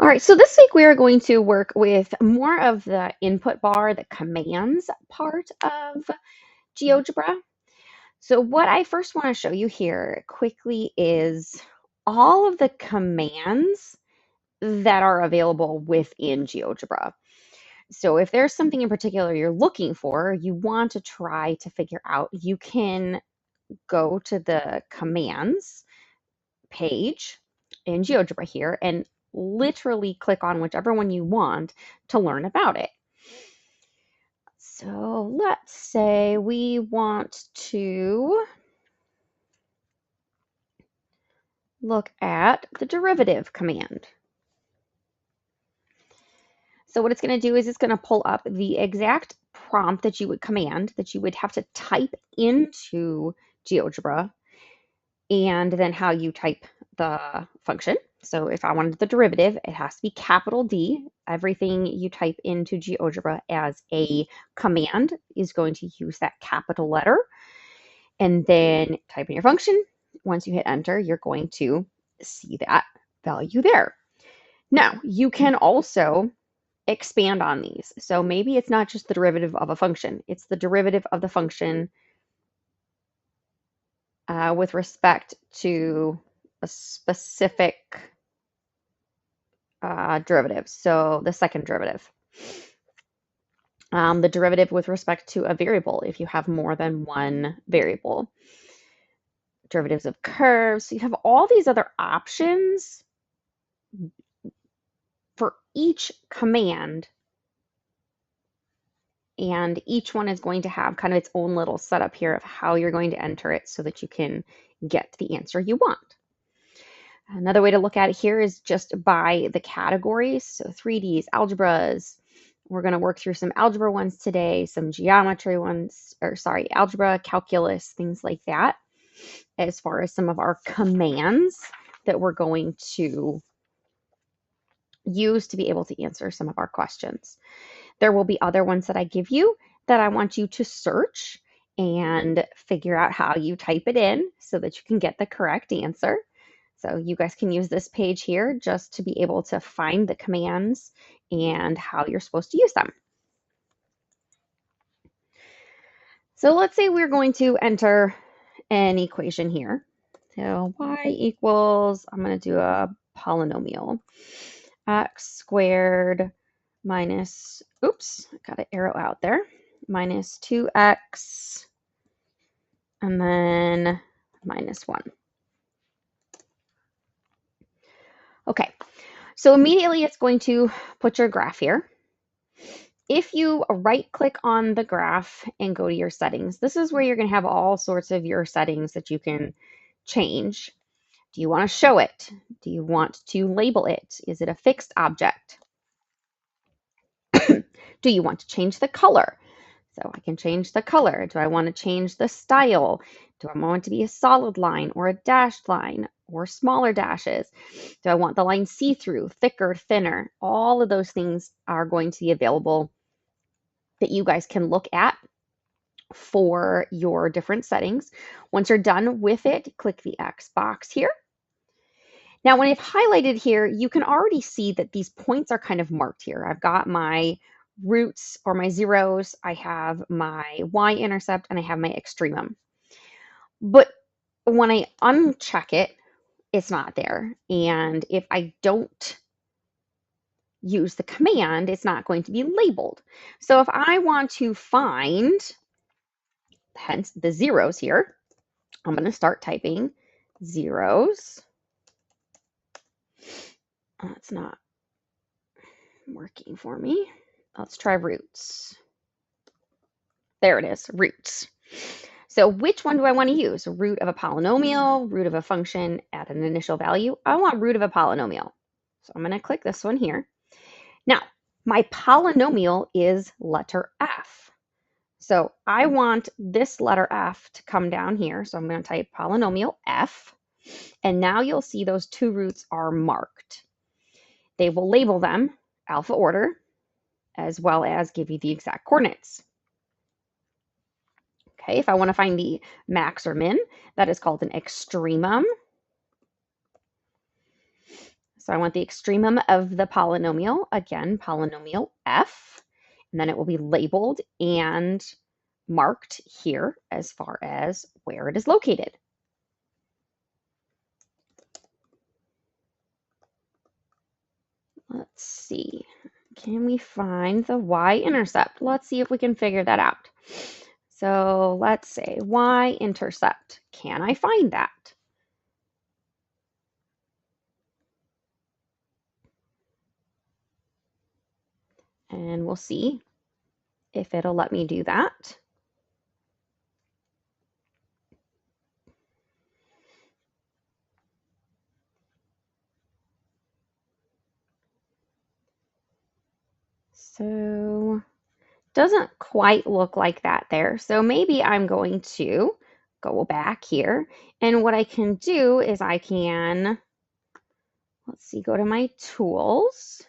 All right, so this week we are going to work with more of the input bar, the commands part of GeoGebra. So what I first want to show you here quickly is all of the commands that are available within GeoGebra. So if there's something in particular you're looking for, you want to try to figure out, you can go to the commands page in GeoGebra here and literally click on whichever one you want to learn about it. So let's say we want to look at the derivative command. So what it's going to do is it's going to pull up the exact prompt that you would command that you would have to type into GeoGebra, and then how you type the function. So if I wanted the derivative, it has to be capital D. Everything you type into GeoGebra as a command is going to use that capital letter. And then type in your function. Once you hit enter, you're going to see that value there. Now, you can also expand on these. So maybe it's not just the derivative of a function, it's the derivative of the function with respect to a specific derivative. So the second derivative. The derivative with respect to a variable, if you have more than one variable. Derivatives of curves. So you have all these other options for each command, and each one is going to have kind of its own little setup here of how you're going to enter it so that you can get the answer you want. Another way to look at it here is just by the categories. So 3Ds, algebras. We're going to work through some algebra ones today, some geometry ones, or sorry, algebra, calculus, things like that, as far as some of our commands that we're going to use to be able to answer some of our questions. There will be other ones that I give you that I want you to search and figure out how you type it in so that you can get the correct answer. So you guys can use this page here just to be able to find the commands and how you're supposed to use them. So let's say we're going to enter an equation here. So y equals, I'm going to do a polynomial, x squared minus, oops, got an arrow out there, minus 2x, and then minus 1. Okay, so immediately it's going to put your graph here. If you right click on the graph and go to your settings, this is where you're going to have all sorts of your settings that you can change. Do you want to show it? Do you want to label it? Is it a fixed object? Do you want to change the color? So I can change the color. Do I want to change the style? Do I want it to be a solid line or a dashed line or smaller dashes? Do I want the line see-through, thicker, thinner? All of those things are going to be available that you guys can look at for your different settings. Once you're done with it, click the X box here. Now, when I've highlighted here, you can already see that these points are kind of marked here. I've got my roots or my zeros, I have my y-intercept, and I have my extremum. But when I uncheck it, it's not there. And if I don't use the command, it's not going to be labeled. So if I want to find, hence the zeros here, I'm going to start typing zeros. That's not working for me. Let's try roots. There it is, roots. So which one do I want to use? Root of a polynomial, root of a function at an initial value? I want root of a polynomial. So I'm going to click this one here. Now, my polynomial is letter F. So I want this letter F to come down here. So I'm going to type polynomial F. And now you'll see those two roots are marked. They will label them alpha order, as well as give you the exact coordinates. Okay, if I want to find the max or min, that is called an extremum. So I want the extremum of the polynomial, again, polynomial f, and then it will be labeled and marked here as far as where it is located. Let's see. Can we find the y-intercept? Let's see if we can figure that out. So let's say y-intercept. Can I find that? And we'll see if it'll let me do that. So doesn't quite look like that there. So maybe I'm going to go back here. And what I can do is I can, let's see, go to my tools.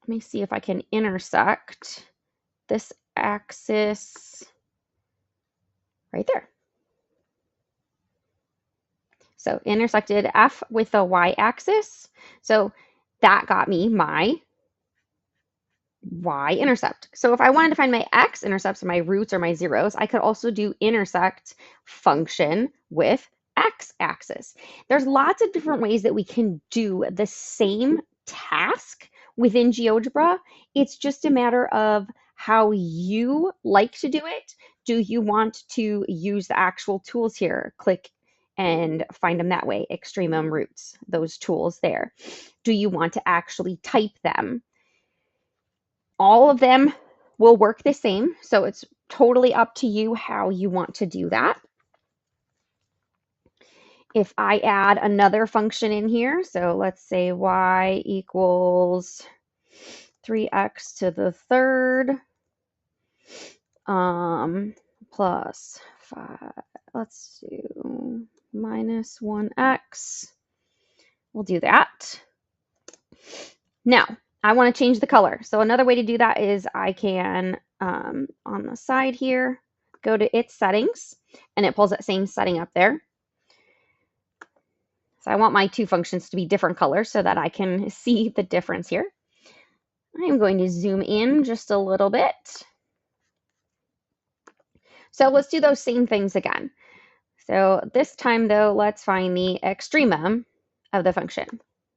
Let me see if I can intersect this axis right there. So intersected F with the y-axis. So that got me my y-intercept. So if I wanted to find my x-intercepts or my roots or my zeros, I could also do intersect function with x-axis. There's lots of different ways that we can do the same task within GeoGebra. It's just a matter of how you like to do it. Do you want to use the actual tools here? Click and find them that way, extremum, roots, those tools there. Do you want to actually type them? All of them will work the same, so it's totally up to you how you want to do that. If I add another function in here, so let's say y equals 3x to the third plus 5, let's do minus 1x. We'll do that. Now, I want to change the color. So another way to do that is I can, on the side here, go to its settings, and it pulls that same setting up there. So I want my two functions to be different colors so that I can see the difference here. I'm going to zoom in just a little bit. So let's do those same things again. So this time though, let's find the extremum of the function.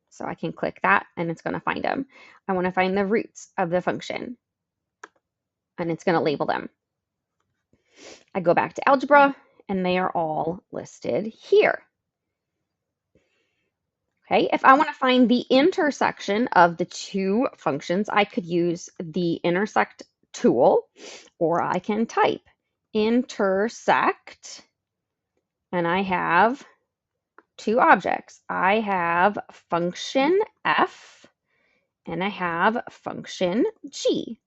So I can click that and it's going to find them. I want to find the roots of the function and it's going to label them. I go back to algebra and they are all listed here. Okay, if I want to find the intersection of the two functions, I could use the intersect tool, or I can type intersect, and I have two objects. I have function f, and I have function g.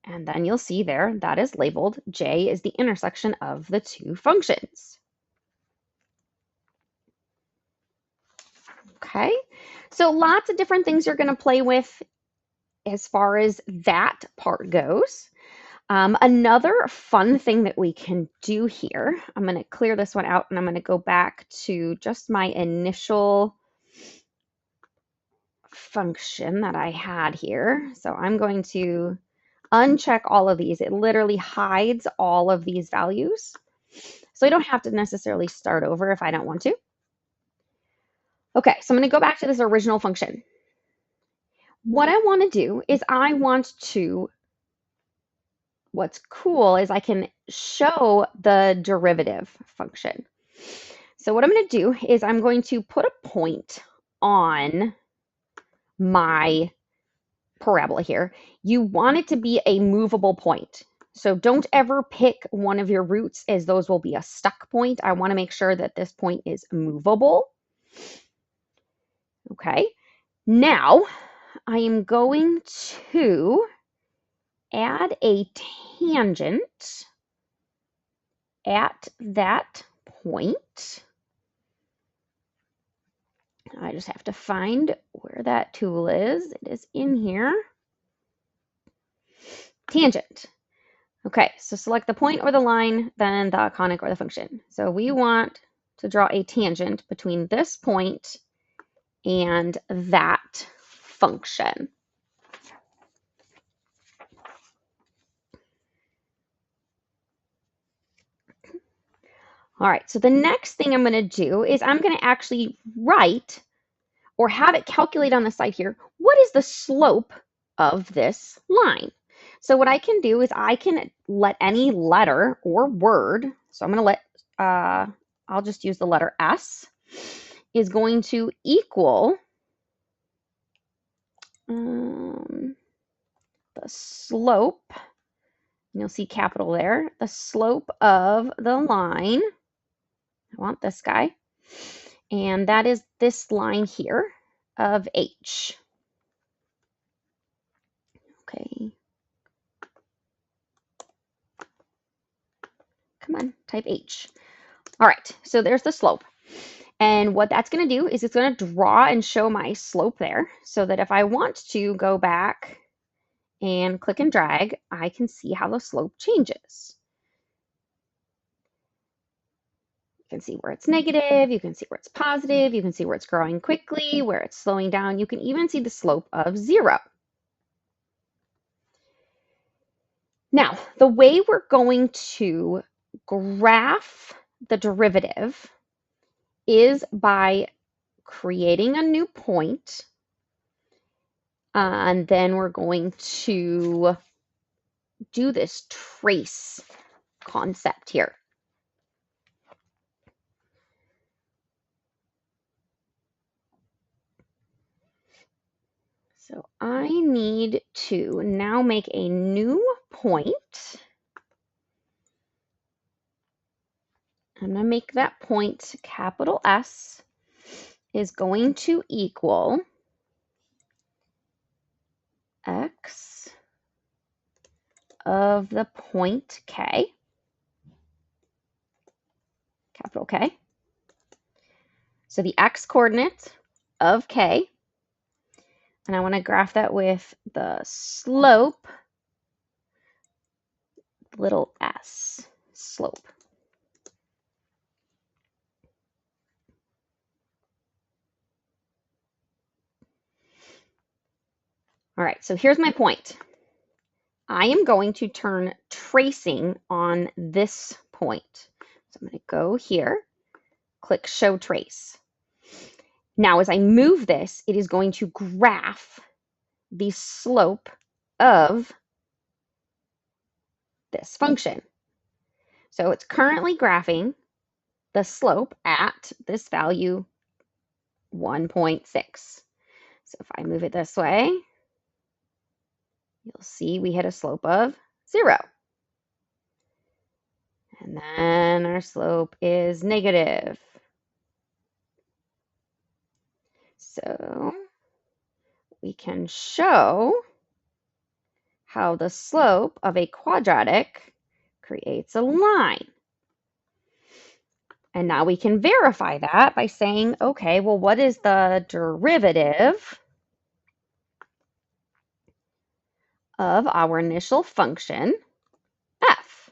And then you'll see there that is labeled j is the intersection of the two functions. Okay, so lots of different things you're going to play with as far as that part goes. Another fun thing that we can do here, I'm going to clear this one out and I'm going to go back to just my initial function that I had here. So I'm going to uncheck all of these. It literally hides all of these values. So I don't have to necessarily start over if I don't want to. Okay, so I'm going to go back to this original function. What I want to do is what's cool is I can show the derivative function. So what I'm going to do is I'm going to put a point on my parabola here. You want it to be a movable point. So don't ever pick one of your roots as those will be a stuck point. I want to make sure that this point is movable. Okay, now I am going to add a tangent at that point. I just have to find where that tool is. It is in here. Tangent. Okay, so select the point or the line, then the conic or the function. So we want to draw a tangent between this point and that function. All right, so the next thing I'm going to do is I'm going to actually write or have it calculate on the side here, what is the slope of this line? So what I can do is I can let any letter or word, so I'm going to let, I'll just use the letter S, is going to equal the slope, and you'll see capital there, the slope of the line. I want this guy. And that is this line here of H. Okay. Come on, type H. All right, so there's the slope. And what that's going to do is it's going to draw and show my slope there so that if I want to go back and click and drag, I can see how the slope changes. You can see where it's negative, you can see where it's positive, you can see where it's growing quickly, where it's slowing down. You can even see the slope of 0. Now, the way we're going to graph the derivative is by creating a new point, and then we're going to do this trace concept here. So I need to now make a new point. I'm going to make that point capital S is going to equal x of the point K, capital K. So the x coordinate of K, and I want to graph that with the slope, little s, slope. All right, so here's my point. I am going to turn tracing on this point. So I'm going to go here, click Show Trace. Now, as I move this, it is going to graph the slope of this function. So it's currently graphing the slope at this value 1.6. So if I move it this way, you'll see we hit a slope of 0. And then our slope is negative. So we can show how the slope of a quadratic creates a line. And now we can verify that by saying, okay, well, what is the derivative of our initial function, f?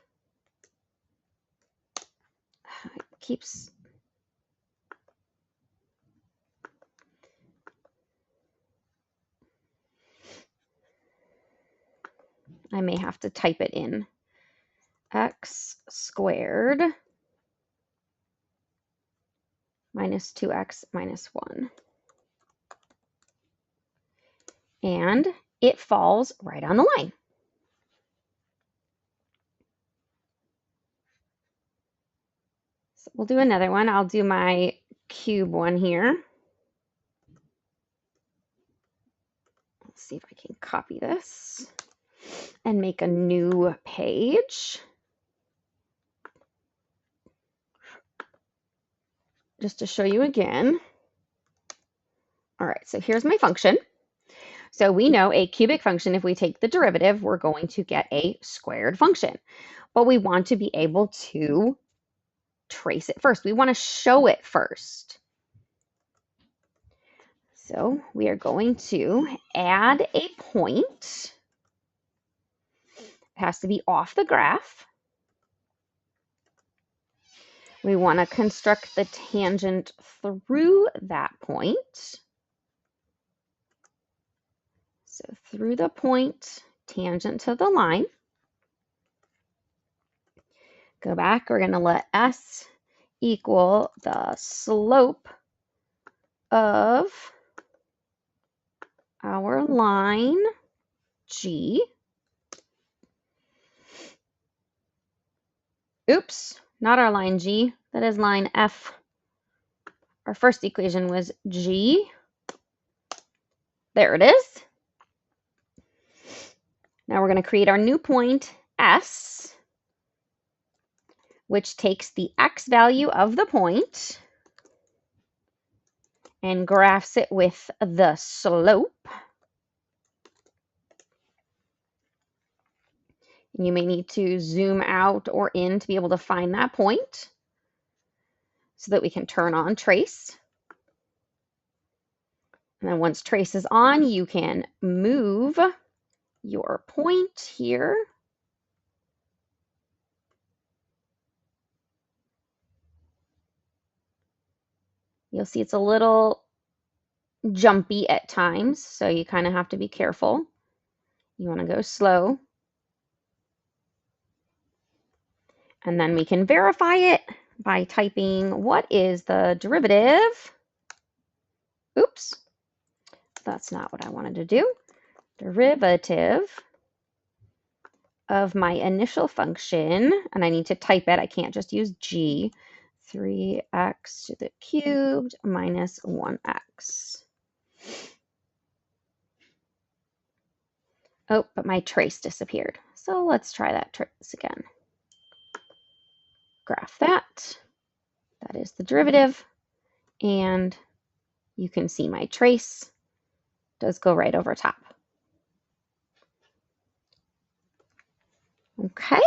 It keeps... I may have to type it in. X squared minus 2x minus 1. And it falls right on the line. So we'll do another one. I'll do my cube one here. Let's see if I can copy this and make a new page. Just to show you again. All right, so here's my function. So we know a cubic function, if we take the derivative, we're going to get a squared function. But we want to be able to trace it first. We want to show it first. So we are going to add a point. It has to be off the graph. We want to construct the tangent through that point. So through the point, tangent to the line. Go back, we're going to let S equal the slope of our line G. Oops, not our line G, that is line F. Our first equation was G. There it is. Now we're going to create our new point S, which takes the x value of the point and graphs it with the slope. You may need to zoom out or in to be able to find that point so that we can turn on trace. And then once trace is on, you can move your point here. You'll see it's a little jumpy at times, so you kind of have to be careful. You want to go slow. And then we can verify it by typing what is the derivative. Oops, that's not what I wanted to do. Derivative of my initial function, and I need to type it, I can't just use G, 3x to the cubed minus 1x. Oh, but my trace disappeared. So let's try that trace again. Graph that. That is the derivative. And you can see my trace does go right over top. Okay.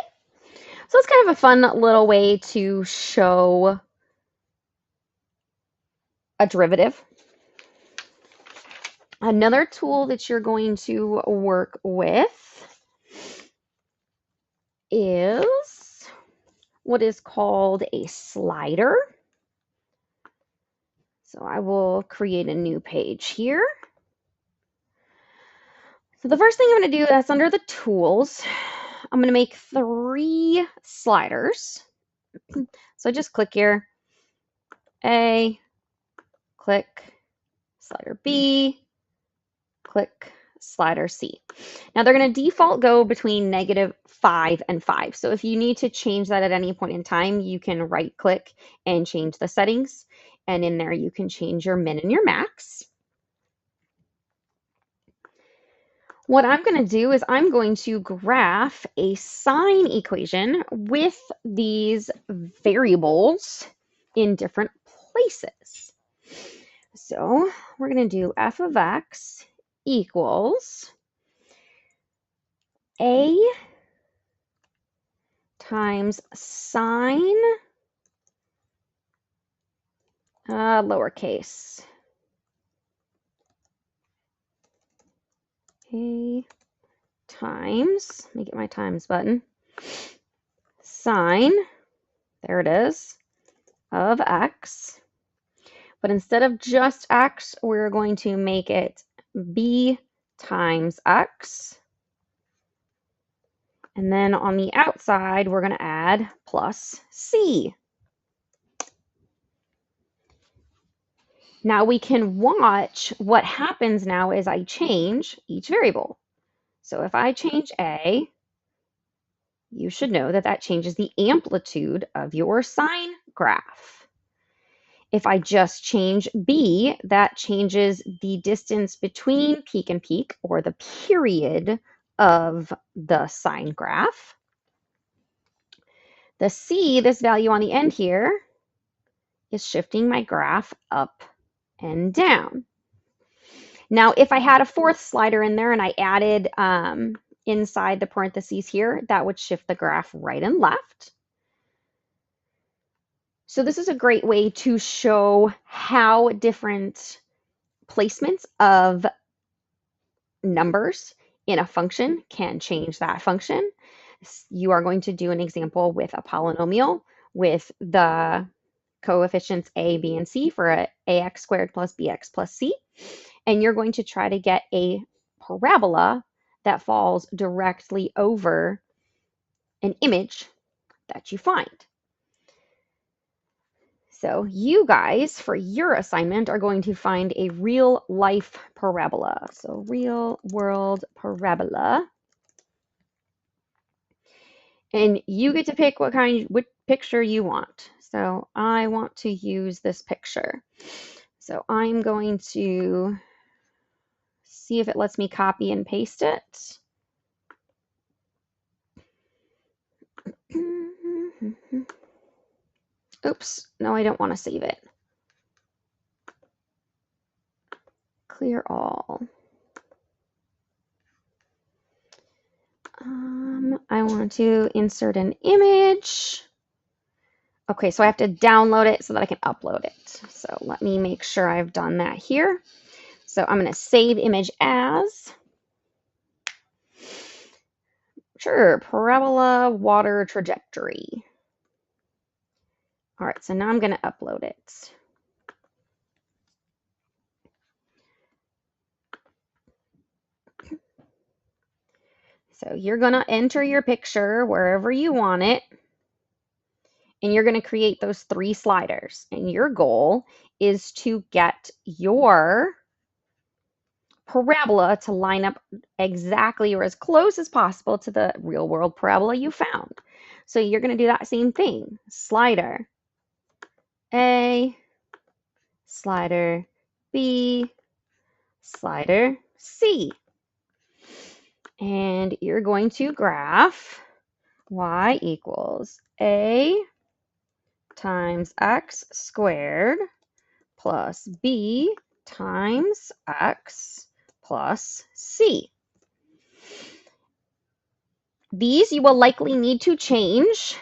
So it's kind of a fun little way to show a derivative. Another tool that you're going to work with is what is called a slider. So I will create a new page here. So the first thing I'm going to do, that's under the tools, I'm going to make 3 sliders. So just click here, A, click, slider B, click, slider C. Now they're going to default go between -5 and 5. So if you need to change that at any point in time, you can right click and change the settings. And in there you can change your min and your max. What I'm going to do is I'm going to graph a sine equation with these variables in different places. So we're going to do f of x equals a times sine lowercase a times, let me get my times button, sine, there it is, of x. But instead of just x, we're going to make it b times x. And then on the outside, we're going to add plus c. Now we can watch what happens now as I change each variable. So if I change A, you should know that that changes the amplitude of your sine graph. If I just change B, that changes the distance between peak and peak, or the period of the sine graph. The C, this value on the end here, is shifting my graph up and down. Now, if I had a 4th slider in there and I added inside the parentheses here, that would shift the graph right and left. So this is a great way to show how different placements of numbers in a function can change that function. You are going to do an example with a polynomial with the coefficients a, b, and c for a ax squared plus bx plus c. And you're going to try to get a parabola that falls directly over an image that you find. So you guys, for your assignment, are going to find a real life parabola. So real world parabola. And you get to pick what picture you want. So I want to use this picture. So I'm going to see if it lets me copy and paste it. Oops, no, I don't want to save it. Clear all. I want to insert an image. Okay, so I have to download it so that I can upload it. So let me make sure I've done that here. So I'm going to save image as. Sure, parabola water trajectory. All right, so now I'm going to upload it. So you're going to enter your picture wherever you want it, and you're going to create those 3 sliders. And your goal is to get your parabola to line up exactly or as close as possible to the real world parabola you found. So you're going to do that same thing. Slider A, slider B, slider C. And you're going to graph y equals a times x squared plus b times x plus c. These you will likely need to change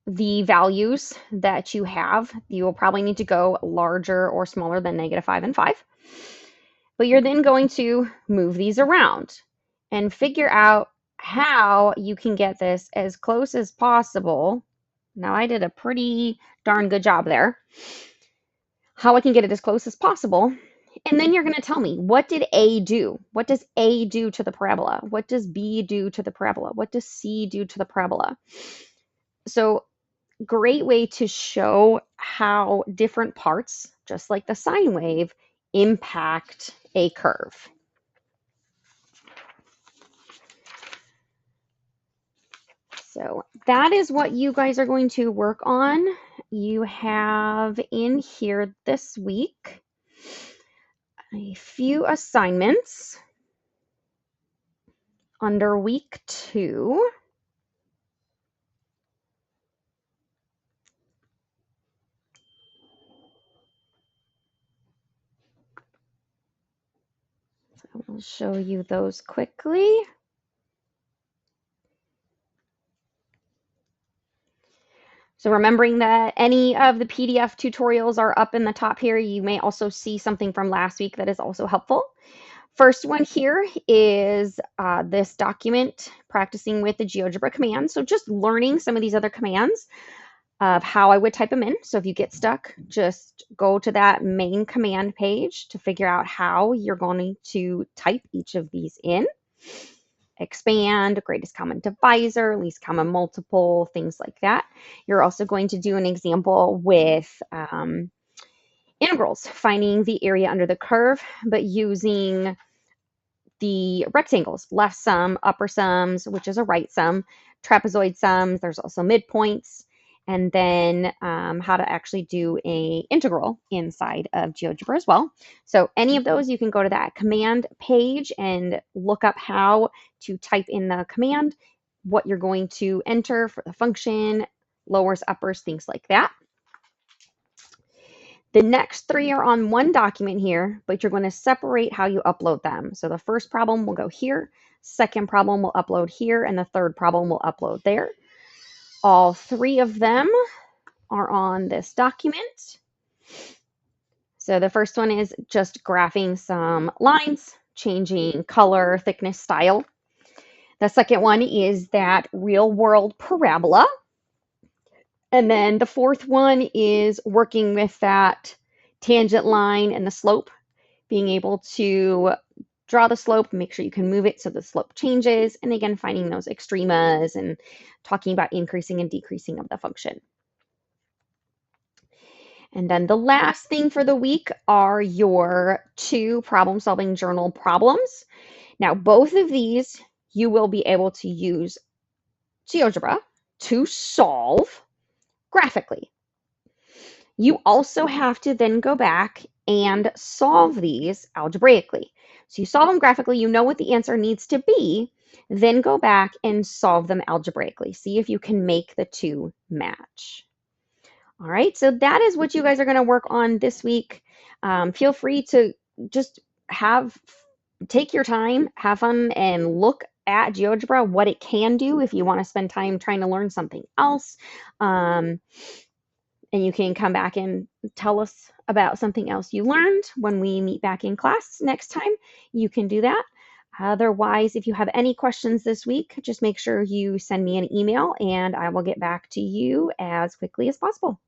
the values that you have. You will probably need to go larger or smaller than -5 and 5. But you're then going to move these around and figure out how you can get this as close as possible. Now, I did a pretty darn good job there. How I can get it as close as possible. And then you're going to tell me, what did A do? What does A do to the parabola? What does B do to the parabola? What does C do to the parabola? So, great way to show how different parts, just like the sine wave, impact a curve. So that is what you guys are going to work on. You have in here this week a few assignments under week 2. So I'll show you those quickly. So remembering that any of the PDF tutorials are up in the top here, you may also see something from last week that is also helpful. First one here is this document, practicing with the GeoGebra commands. So just learning some of these other commands of how I would type them in. So if you get stuck, just go to that main command page to figure out how you're going to type each of these in. Expand, greatest common divisor, least common multiple, things like that. You're also going to do an example with integrals, finding the area under the curve, but using the rectangles, left sum, upper sums, which is a right sum, trapezoid sums, there's also midpoints, and then how to actually do an integral inside of GeoGebra as well. So any of those, you can go to that command page and look up how to type in the command, what you're going to enter for the function, lowers, uppers, things like that. The next 3 are on one document here, but you're going to separate how you upload them. So the first problem will go here, second problem will upload here, and the third problem will upload there. All 3 of them are on this document. So the first one is just graphing some lines, changing color, thickness, style. The second one is that real world parabola. And then the fourth one is working with that tangent line and the slope, being able to draw the slope, make sure you can move it so the slope changes, and again, finding those extremas and talking about increasing and decreasing of the function. And then the last thing for the week are your 2 problem-solving journal problems. Now, both of these you will be able to use GeoGebra to solve graphically. You also have to then go back and solve these algebraically. So you solve them graphically, you know what the answer needs to be, then go back and solve them algebraically. See if you can make the 2 match. All right, so that is what you guys are going to work on this week. Feel free to just take your time, have fun, and look at GeoGebra, what it can do if you want to spend time trying to learn something else. And you can come back and tell us about something else you learned when we meet back in class next time. You can do that. Otherwise, if you have any questions this week, just make sure you send me an email and I will get back to you as quickly as possible.